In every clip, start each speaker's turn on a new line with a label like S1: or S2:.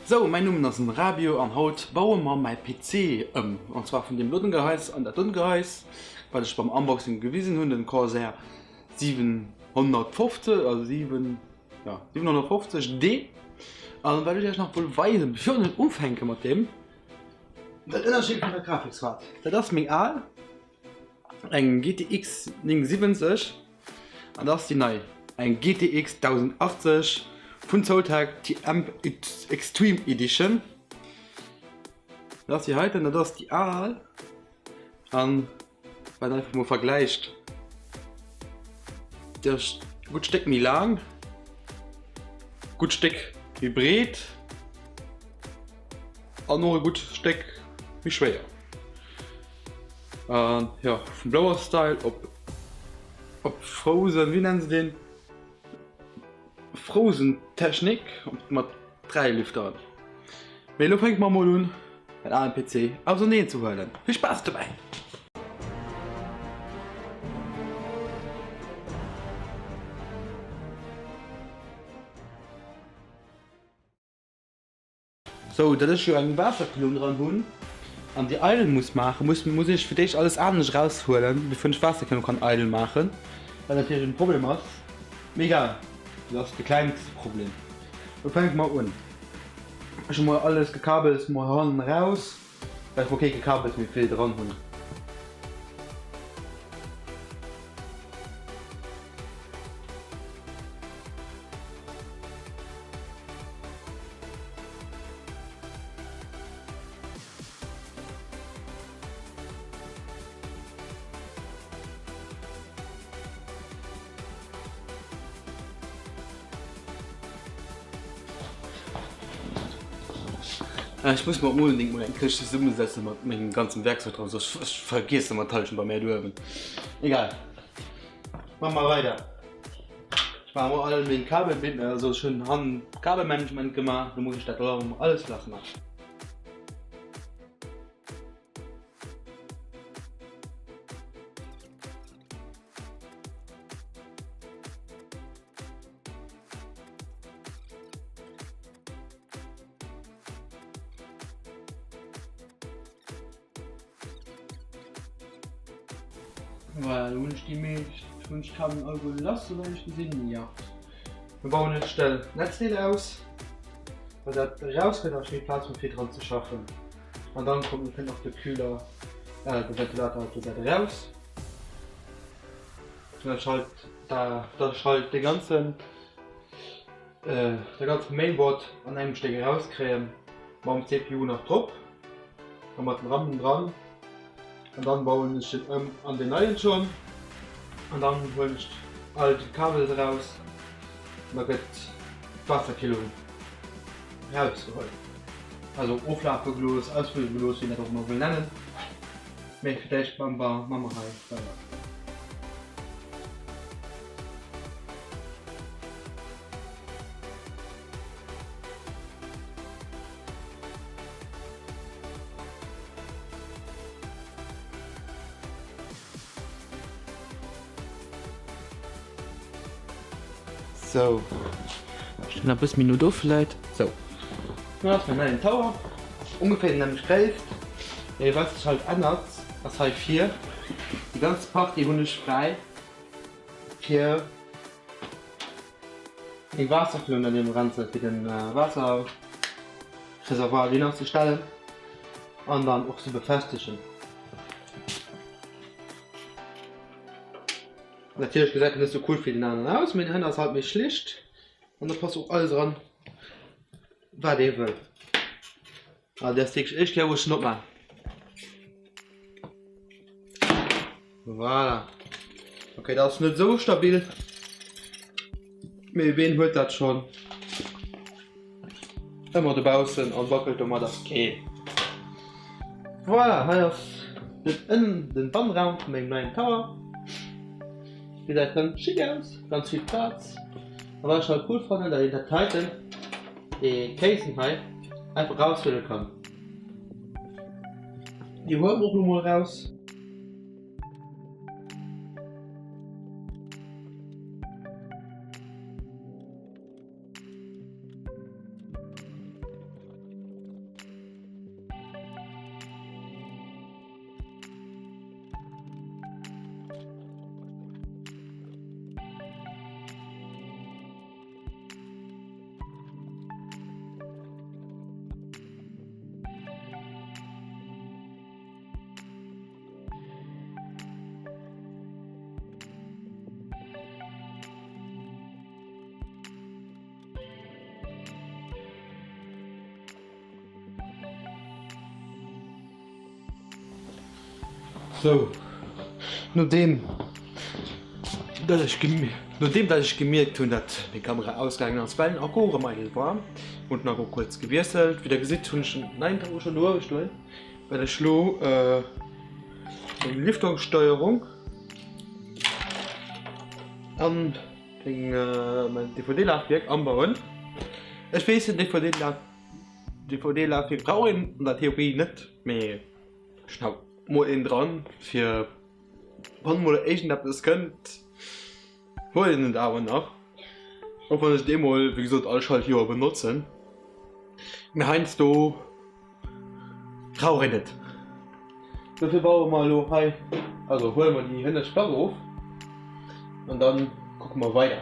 S1: So, mein Name ist Rabio an Haut bauen wir mein PC und zwar von dem Lotengehäuse an der Dungehäuse, weil ich beim Unboxing gewesen habe, den Corsair 750, also 750D. Und weil ich euch noch wohl weisen, bevor ich nicht umfange mit dem, das Unterschied von der Grafikkarte. Das ist mein A, ein GTX 970 und das ist die neue, ein GTX 1080 von Zolltag die Amp Extreme Edition. Das hier heute, das ist die A. Und wenn einfach mal vergleicht, der ist gut Stück mir lang, gut Stück wie breit und noch ein gut Stück wie schwer. Ja, vom blauer Style, ob Frozen, wie nennen sie den? Frozen Technik mit 3 Lüftern. Wir fangen mal an mit einem PC auseinander zu holen. Viel Spaß dabei! So, das ist schon ein Wasserklon dran haben. Und die Eilen muss machen, muss ich für dich alles anders rausholen, bevor ich Wasserklon kann Eilen machen. Weil das hier ein Problem ist. Mega. Das ist das kleinste Problem. Wir fangen mal an. Schon mal alles gekabelt, mal Hand raus. Weil ich okay gekabelt mit viel dran haben. Ich muss mal unbedingt mal eine Kiste zusammensetzen mit meinem ganzen Werkzeug dran, sonst vergisst man Teilchen bei mir drüben. Egal. Machen wir weiter. Ich mache mal alle mit dem Kabelbinden, also schön Kabelmanagement gemacht, dann muss ich das alles lassen. Weil ich die Milch, ich habe irgendwo gelassen, weil ich gesehen ja. Wir bauen jetzt schnell Netzteil aus, weil das rausgeht, habe ich viel Platz, um viel dran zu schaffen. Und dann kommt noch der Kühler, der Ventilator auf der Seite raus. Das schaltet den ganzen, der ganze Mainboard an einem Stück rauskriegen, beim CPU noch drauf, dann mit dem RAM dran. Und dann bauen ich an den neuen schon und dann hole ich alte Kabel raus und dann wird Wasserkilo rausgeholt. Also Auflaufglos, Ausfüllglos, wie ich das auch mal will nennen. Mit vielleicht Mama halt. So, ich bin ein bisschen Minute auf vielleicht. So, du hast mir einen Tower, ungefähr in einem Kreis. Was ist halt anders als halt 4. Die ganze Party die ist frei für die Wasserflöhe an dem Ganzen, für den Wasserreservoir hinauszustellen und dann auch zu befestigen. Natürlich gesagt, das ist so cool für den anderen aus. Mit den Händen ist halt mehr schlicht. Und da passt auch alles dran, was der will. Also der Stick ist ja wohl schnuppern. Voilà. Okay, das ist nicht so stabil. Mit wen holt das schon? Immer draußen und wackelt immer das geht. Voilà, das ist in den Bandraum von meinem neuen Tower. Wie gesagt, ganz schick aus, ganz viel Platz. Aber ich halt cool fand, dass ich der Titan die Casing halt einfach rausfüllen kann. Die holen wir mal raus. So, nachdem dass ich gemerkt habe, dass die Kamera ausgegangen ist, weil auch Akku meine war und noch kurz gewechselt, wieder gesehen habe ich schon durchgestellt, bei der Schlo Lüftungssteuerung an mein DVD-Laufwerk anbauen. Ich weiß nicht, DVD-Laufwerk brauchen in der Theorie nicht mehr. Ich habe mal einen dran, für wann mal etwas könnt, wollen aber noch. Auch wenn ich den mal, wie gesagt, alles halt hier benutzen. Mir heinst du traurig nicht. Dafür bauen wir mal hier, also holen wir die Hände Sperre auf und dann gucken wir weiter.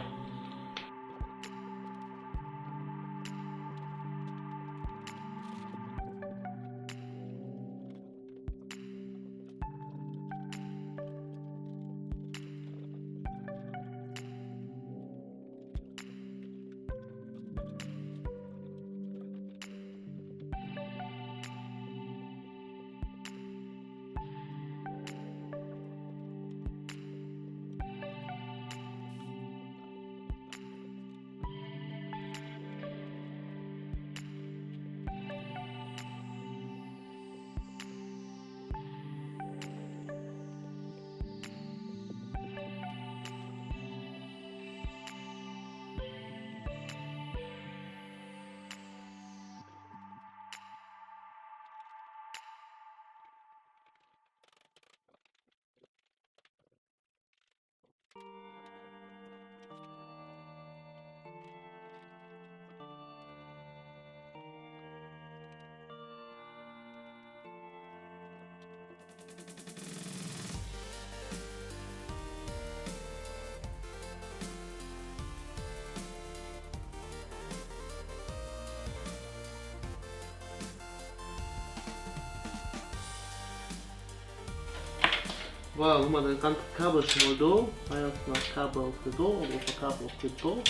S1: Wow, guck mal, das ganze Kabel schon mal da. Erst noch Kabel auf der Do und auf Kabel auf der Do.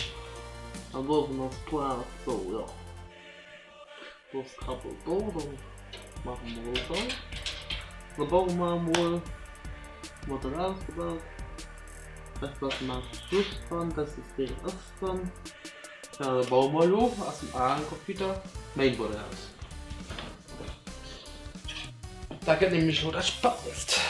S1: Dann brauchen wir noch klar so, ja. Das Kabel da, dann machen wir so. Dann bauen wir mal Motor ausgebaut. Das macht Schluss dran, das ist der Rest dran. Ja, dann bauen wir los aus dem A-Computer Mainboard aus. Da geht nämlich nur das Spaß ist.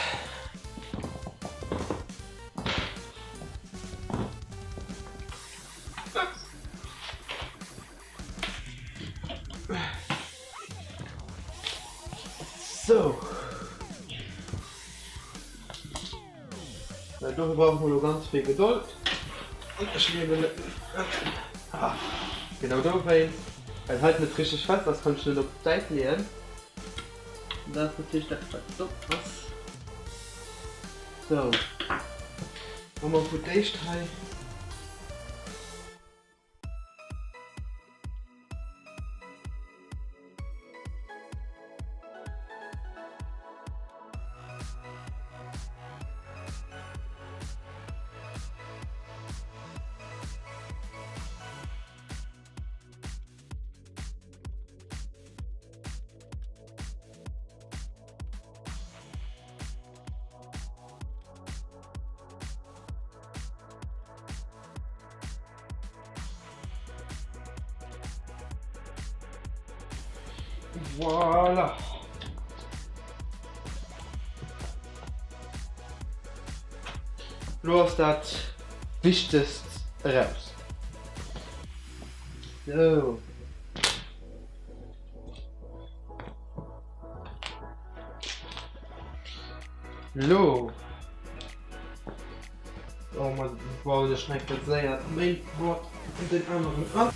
S1: So. Dafür brauchen wir noch ganz viel Geduld. Und ich nehme genau da, weil halt nicht richtig fest, das kann ich nicht auf die Seite legen. Und da ist natürlich das so was. So. Haben wir für den Teil. Voilà. Los das Wichtigste raus. So. Lo. Oh man, wow, das schmeckt jetzt sehr. Mein Gott, und den anderen an.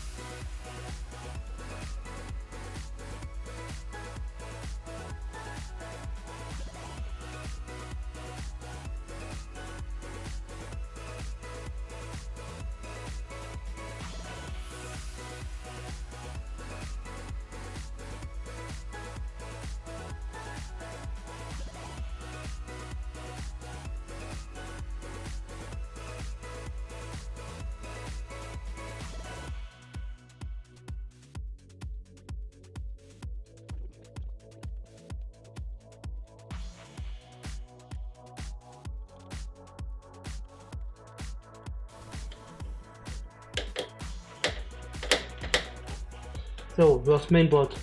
S1: So, du hast Mainboard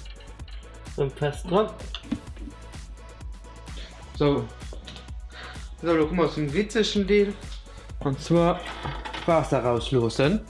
S1: fest dran. So, guck mal, aus dem witzischen Deal. Und zwar Wasser rauslosen.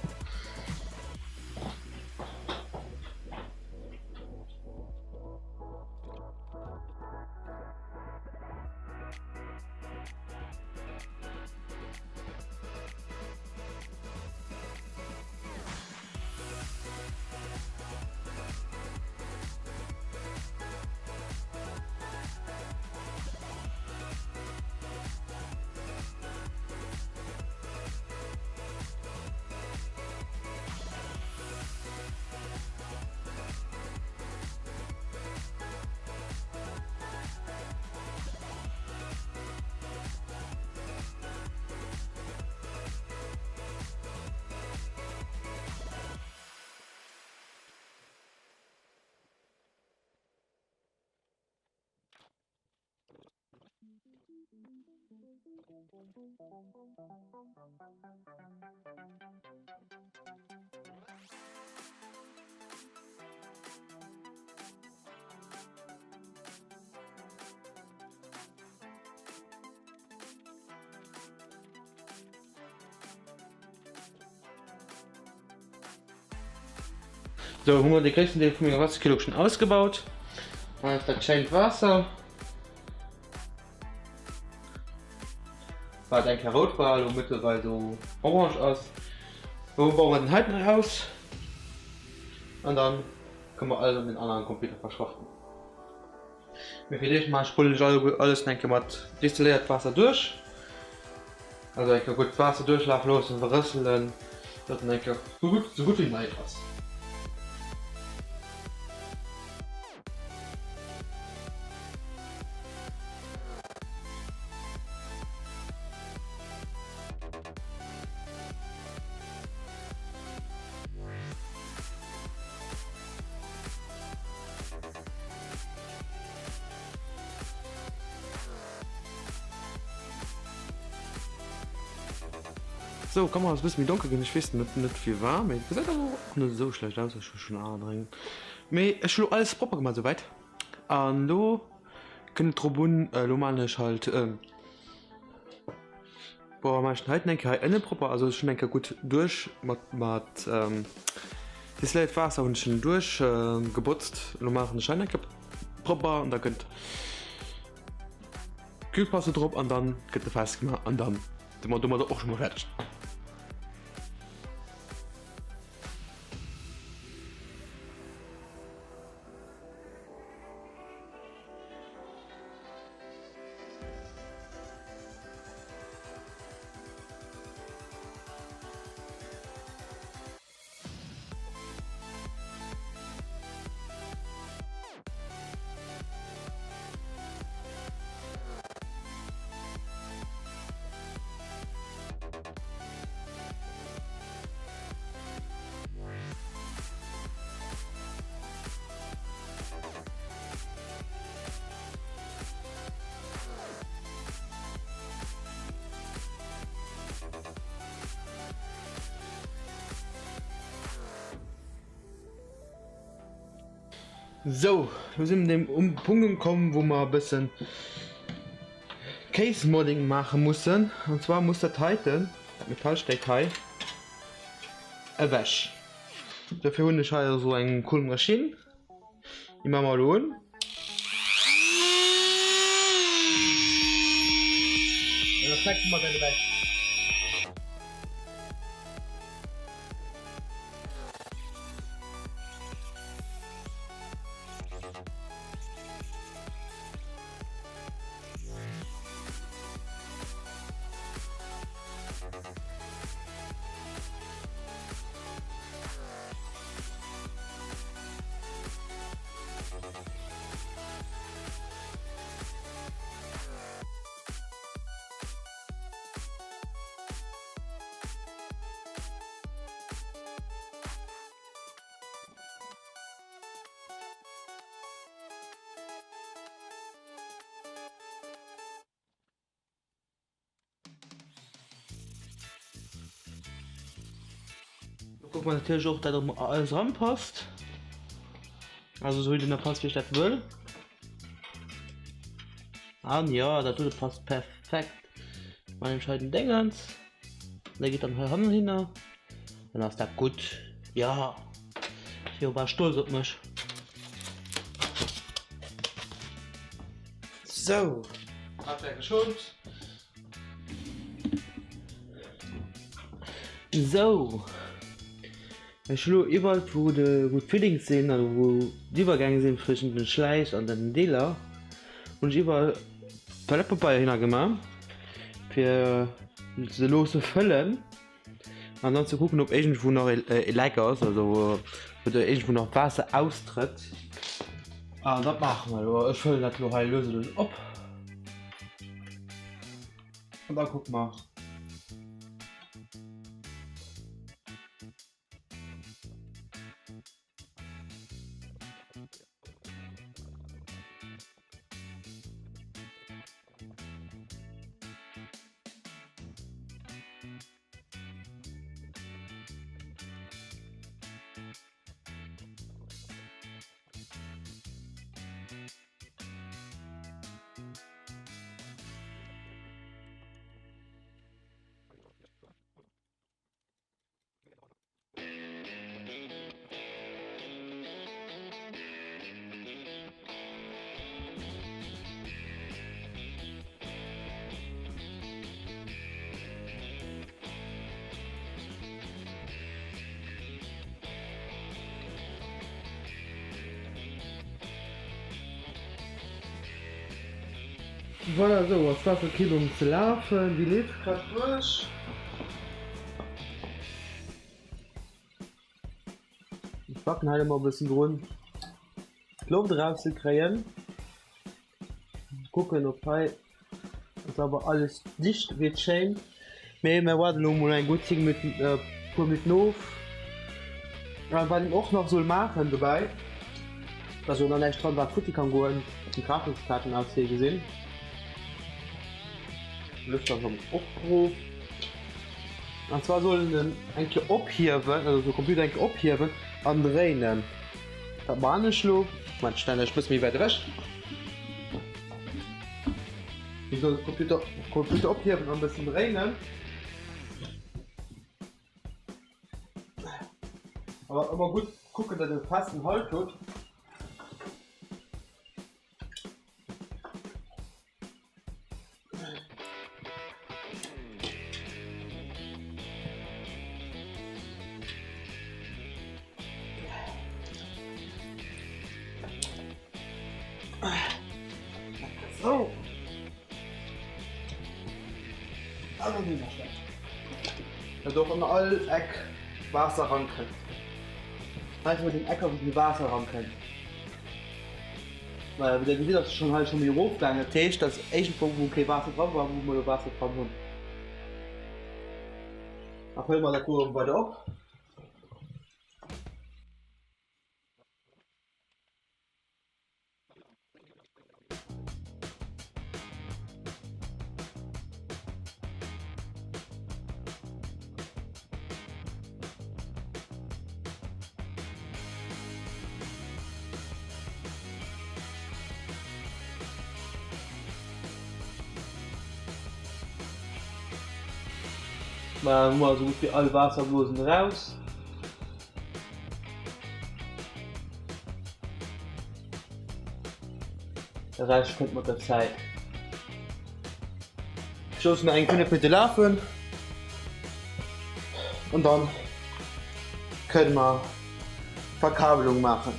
S1: So, haben wir die größten Teil von mir Wasserkilo schon ausgebaut. Das scheint Wasser. War ein Karotball und mittlerweile so orange aus. So bauen wir den Halten raus. Und dann können wir alles in den anderen Computer verschriften. Für dich mal spule ich alles denke mit destilliert Wasser durch. Also ich kann gut Wasser durchlaufen los und verrüsseln. Das denke ich so gut wie möglich was. So, kann man das bisschen wie dunkel gehen, ich weiß nicht viel warm. Ich sieht aber auch nicht so schlecht aus, ich will schon anbringen. Aber ich habe alles proper gemacht soweit. Und du können Trobun, normalisch halt, boah, manchmal halt denke ich halt proper, also schon denke gut durch, mit das Leid Wasser und schon durch, geputzt, normalen Schein proper und da könnt Kühlpasse drauf und dann geht der fest gemacht und dann sind wir auch schon mal fertig. So, wir sind in dem Punkt gekommen, wo wir ein bisschen Case Modding machen mussten. Und zwar muss der Titan, Metallsteckei, erwäsch. Dafür habe ich halt so eine coole Maschine. Die machen wir lohnen. Und dann zeigt mal deine Wäsche. Guck mal natürlich auch, dass da alles ranpasst. Also so wie der passt, wie ich das will. Ah ja, das passt perfekt. Man entscheiden Dingens. Der geht dann Hand hin. Dann ist das gut. Ja. Ich war stolz auf mich. So. Handwerker Schuld. So. Ich schlug überall, wo die Feelings sind, also wo die Übergänge sind zwischen den Schleich und den Dealer. Und ich überall Toilettenpapier hingemacht, für sie loszufüllen. Und dann zu gucken, ob irgendwo noch lecker ist, also wo da irgendwo noch Wasser austritt. Und das machen wir. Ich fülle das noch ein, löse das ab. Und dann guck mal. Voilà, so, was war für Kilo zu laufen, die lebt gerade durch. Ich backen halt immer ein bisschen Grund. Luft drauf zu kriegen. Gucken, ob halt ist aber alles dicht wird schön. Wir warten noch mal ein gutes mit Nof. Ja, weil ich auch noch so machen dabei. Also dann echt dran war Futti kann gehen, die Grafikkarten aus hier gesehen. Lüfter vom Aufruf. Und zwar sollen eigentlich abheben, also so Computer eigentlich abheben und drehen. Das war nicht schlau. Man stellt ich muss mich weit weg. Ich soll das Computer abheben und ein bisschen drehen. Aber immer gut gucken, dass der passenden Halt tut. So. Also dieser Schlecht. Da doch in all Eck Wasser ranken. Also mit dem Eck auf die Wasser ranken. Weil der gesehen, dass schon halt schon wie hochgegangen Tisch, dass echt wo kein Wasser drauf war, wo wir Wasser drauf haben. Dann füllen wir der Kurve weiter ab. Machen wir so gut wie alle Wasserblosen raus. Der Rest kommt mit der Zeit. Stoßen wir einen bitte laufen. Und dann können wir Verkabelung machen.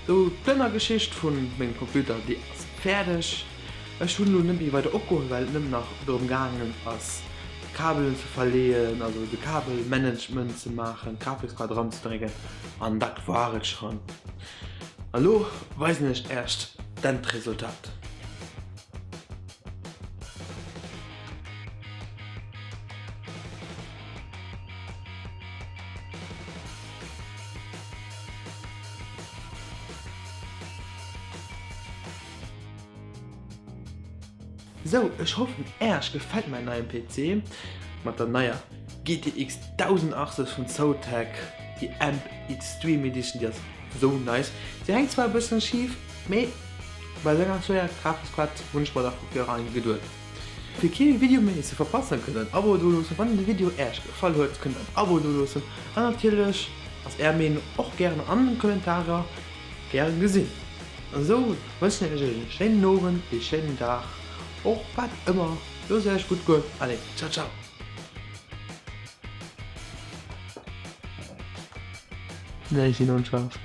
S1: So, kleine Geschichte von meinem Computer, die ist fertig. Ich habe nur nicht weiter abgeholt, weil ich nicht nach darum gegangen ist, Kabeln zu verlieren, also das Kabelmanagement zu machen, Grafikquadrat zu drehen. Und das war es schon. Hallo, weiß nicht erst, dann das Resultat. So, ich hoffe, euch gefällt mein neuer PC mit der neuen GTX 1080 von Zotac, die Amp Extreme Edition, die ist so nice. Sie hängt zwar ein bisschen schief, aber bei länger so Grafikkarte wünscht man dafür rein Geduld. Für keine Video mehr zu verpassen können, Abo losen, wenn das Video erst gefallen hat, könnt ihr ein Abo losen. Und natürlich, als Ermin auch gerne andere Kommentare gerne gesehen. Und so wünsche ich euch einen schönen Abend, einen schönen Tag, auch was immer. So sehr gut gut. Allez, ciao, ciao. Da ist sie noch scharf.